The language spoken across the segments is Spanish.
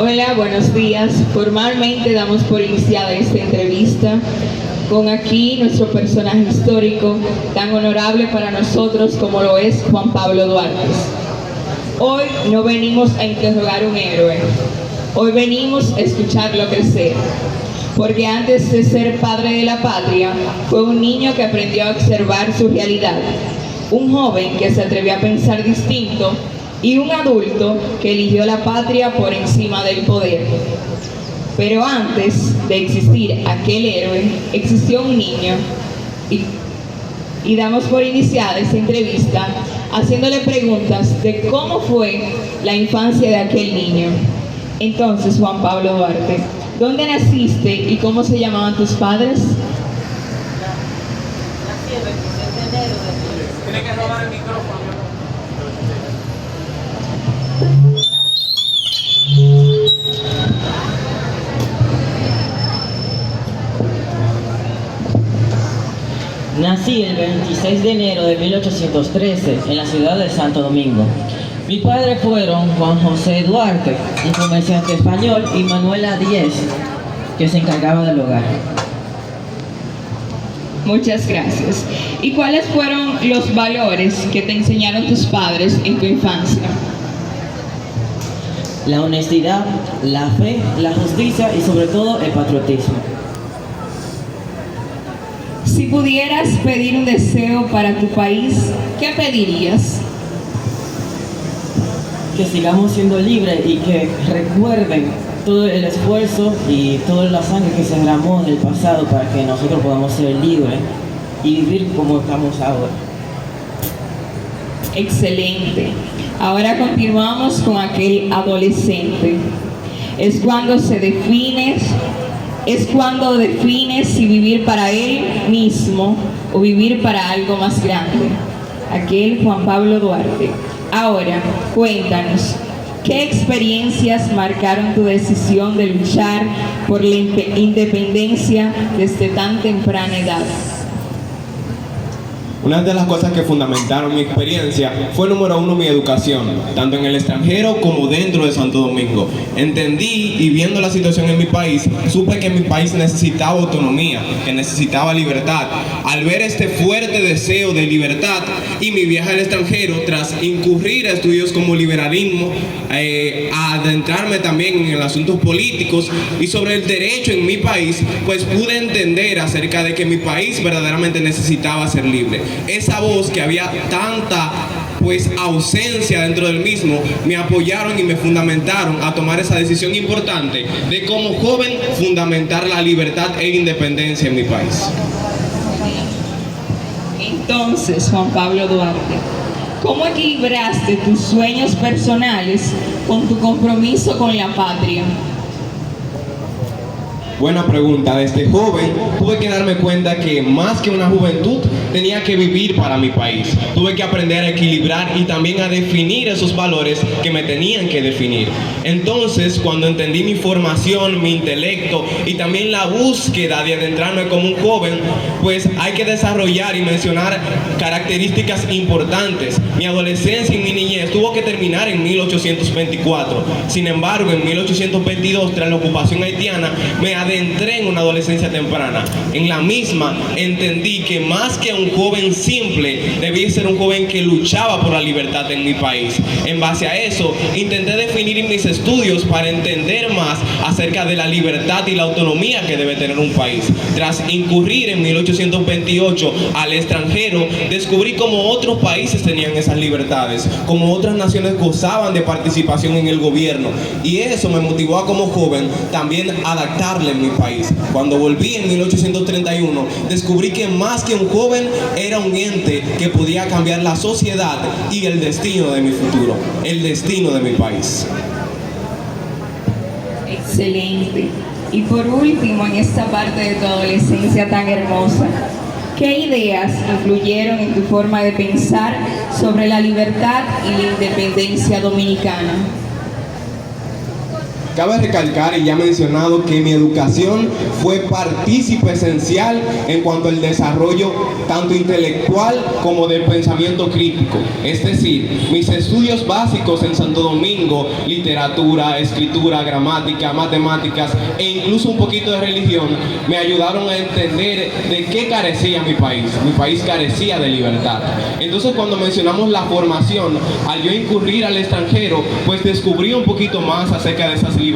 Hola, buenos días. Formalmente damos por iniciada esta entrevista con aquí nuestro personaje histórico tan honorable para nosotros como lo es Juan Pablo Duarte. Hoy no venimos a interrogar un héroe, hoy venimos a escucharlo crecer, porque antes de ser padre de la patria, fue un niño que aprendió a observar su realidad, un joven que se atrevió a pensar distinto y un adulto que eligió la patria por encima del poder. Pero antes de existir aquel héroe, existió un niño y damos por iniciada esta entrevista haciéndole preguntas de cómo fue la infancia de aquel niño. Entonces, Juan Pablo Duarte, ¿dónde naciste y cómo se llamaban tus padres? Nací el 26 de enero de... Tiene que robar el micrófono. Nací el 26 de enero de 1813 en la ciudad de Santo Domingo. Mis padres fueron Juan José Duarte, un comerciante español, y Manuela Díez, que se encargaba del hogar. Muchas gracias. ¿Y cuáles fueron los valores que te enseñaron tus padres en tu infancia? La honestidad, la fe, la justicia y sobre todo el patriotismo. Si pudieras pedir un deseo para tu país, ¿qué pedirías? Que sigamos siendo libres y que recuerden todo el esfuerzo y toda la sangre que se derramó en el pasado para que nosotros podamos ser libres y vivir como estamos ahora. Excelente. Ahora continuamos con aquel adolescente. Es cuando defines si vivir para él mismo o vivir para algo más grande. Aquel Juan Pablo Duarte. Ahora, cuéntanos, ¿qué experiencias marcaron tu decisión de luchar por la independencia desde tan temprana edad? Una de las cosas que fundamentaron mi experiencia fue, número uno, mi educación, tanto en el extranjero como dentro de Santo Domingo. Entendí y viendo la situación en mi país, supe que mi país necesitaba autonomía, que necesitaba libertad. Al ver este fuerte deseo de libertad y mi viaje al extranjero, tras incurrir a estudios como liberalismo, a adentrarme también en asuntos políticos y sobre el derecho en mi país, pues pude entender acerca de que mi país verdaderamente necesitaba ser libre. Esa voz que había tanta ausencia dentro del mismo, me apoyaron y me fundamentaron a tomar esa decisión importante de como joven fundamentar la libertad e independencia en mi país. Entonces, Juan Pablo Duarte, ¿cómo equilibraste tus sueños personales con tu compromiso con la patria? Buena pregunta. Desde joven tuve que darme cuenta que más que una juventud tenía que vivir para mi país. Tuve que aprender a equilibrar y también a definir esos valores que me tenían que definir. Entonces, cuando entendí mi formación, mi intelecto y también la búsqueda de adentrarme como un joven, pues hay que desarrollar y mencionar características importantes. Mi adolescencia y mi niñez tuvo que terminar en 1824. Sin embargo, en 1822, tras la ocupación haitiana, me adentré en una adolescencia temprana. En la misma entendí que más que un joven simple, debía ser un joven que luchaba por la libertad en mi país. En base a eso, intenté definir mis estudios para entender más acerca de la libertad y la autonomía que debe tener un país. Tras incurrir en 1828 al extranjero, descubrí cómo otros países tenían esas libertades, cómo otras naciones gozaban de participación en el gobierno, y eso me motivó a, como joven, también adaptarle en mi país. Cuando volví en 1831, descubrí que más que un joven era un ente que podía cambiar la sociedad y el destino de mi futuro, el destino de mi país. Excelente. Y por último, en esta parte de tu adolescencia tan hermosa, ¿qué ideas influyeron en tu forma de pensar sobre la libertad y la independencia dominicana? Cabe recalcar, y ya mencionado, que mi educación fue partícipe esencial en cuanto al desarrollo tanto intelectual como del pensamiento crítico. Es decir, mis estudios básicos en Santo Domingo, literatura, escritura, gramática, matemáticas e incluso un poquito de religión, me ayudaron a entender de qué carecía mi país. Mi país carecía de libertad. Entonces, cuando mencionamos la formación, al yo incurrir al extranjero, pues descubrí un poquito más acerca de esas libertades.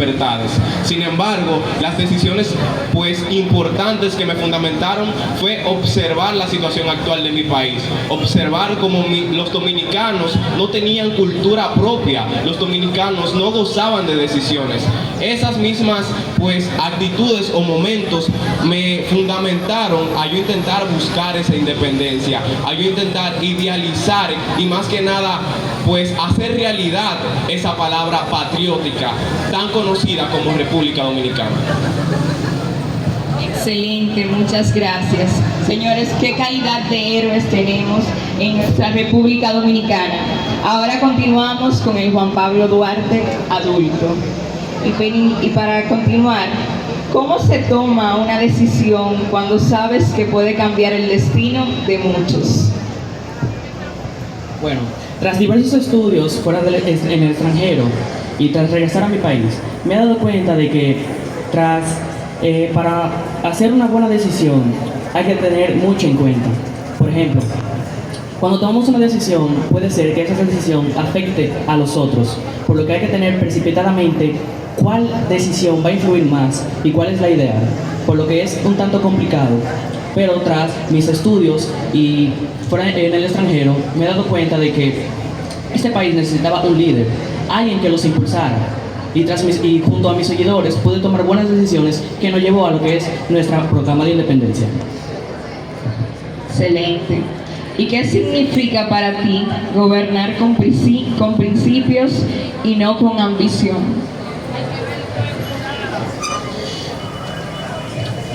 Sin embargo, las decisiones pues importantes que me fundamentaron fue observar la situación actual de mi país, observar cómo los dominicanos no tenían cultura propia, los dominicanos no gozaban de decisiones. Esas mismas pues actitudes o momentos me fundamentaron a yo intentar buscar esa independencia, a yo intentar idealizar y más que nada pues hacer realidad esa palabra patriótica tan conocida como República Dominicana. Excelente, muchas gracias. Señores, qué calidad de héroes tenemos en nuestra República Dominicana. Ahora continuamos con el Juan Pablo Duarte adulto. Y para continuar, ¿cómo se toma una decisión cuando sabes que puede cambiar el destino de muchos? Bueno, tras diversos estudios en el extranjero y tras regresar a mi país, me he dado cuenta de que para hacer una buena decisión hay que tener mucho en cuenta. Por ejemplo, cuando tomamos una decisión, puede ser que esa decisión afecte a los otros, por lo que hay que tener precipitadamente cuál decisión va a influir más y cuál es la ideal, por lo que es un tanto complicado. Pero tras mis estudios y fuera en el extranjero, me he dado cuenta de que este país necesitaba un líder, alguien que los impulsara. Y junto a mis seguidores pude tomar buenas decisiones que nos llevó a lo que es nuestra proclama de independencia. Excelente. ¿Y qué significa para ti gobernar con principios y no con ambición?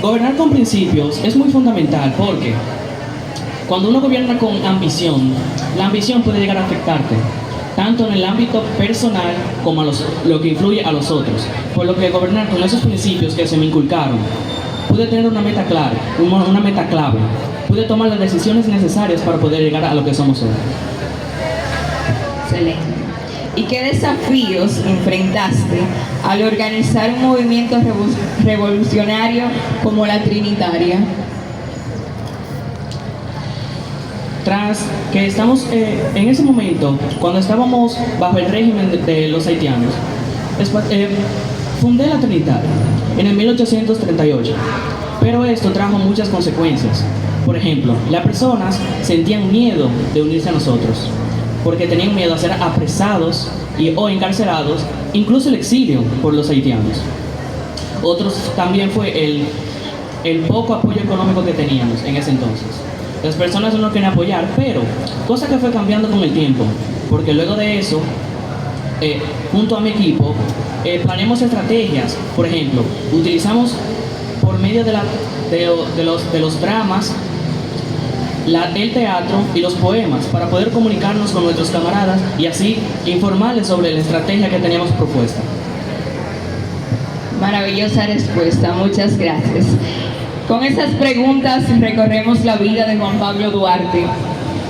Gobernar con principios es muy fundamental porque cuando uno gobierna con ambición, la ambición puede llegar a afectarte, tanto en el ámbito personal como lo que influye a los otros. Por lo que gobernar con esos principios que se me inculcaron, pude tener una meta clara, una meta clave, pude tomar las decisiones necesarias para poder llegar a lo que somos hoy. Excelente. ¿Y qué desafíos enfrentaste al organizar un movimiento revolucionario como la Trinitaria? Tras que estamos en ese momento, cuando estábamos bajo el régimen de los haitianos, fundé la Trinitaria en el 1838, pero esto trajo muchas consecuencias. Por ejemplo, las personas sentían miedo de unirse a nosotros, porque tenían miedo a ser apresados o encarcelados, incluso el exilio por los haitianos. Otros también fue el poco apoyo económico que teníamos en ese entonces. Las personas no nos querían apoyar, pero cosa que fue cambiando con el tiempo, porque luego de eso, junto a mi equipo, planeamos estrategias. Por ejemplo, utilizamos por medio de los dramas, el teatro y los poemas para poder comunicarnos con nuestros camaradas y así informarles sobre la estrategia que teníamos propuesta. Maravillosa respuesta, muchas gracias. Con esas preguntas recorremos la vida de Juan Pablo Duarte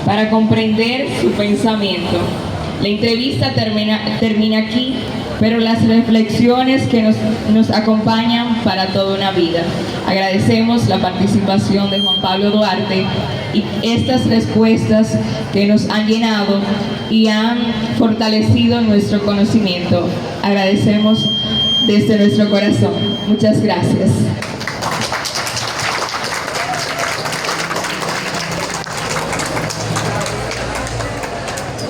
para comprender su pensamiento. La entrevista termina aquí, pero las reflexiones que nos acompañan para toda una vida. Agradecemos la participación de Juan Pablo Duarte y estas respuestas que nos han llenado y han fortalecido nuestro conocimiento. Agradecemos desde nuestro corazón. Muchas gracias.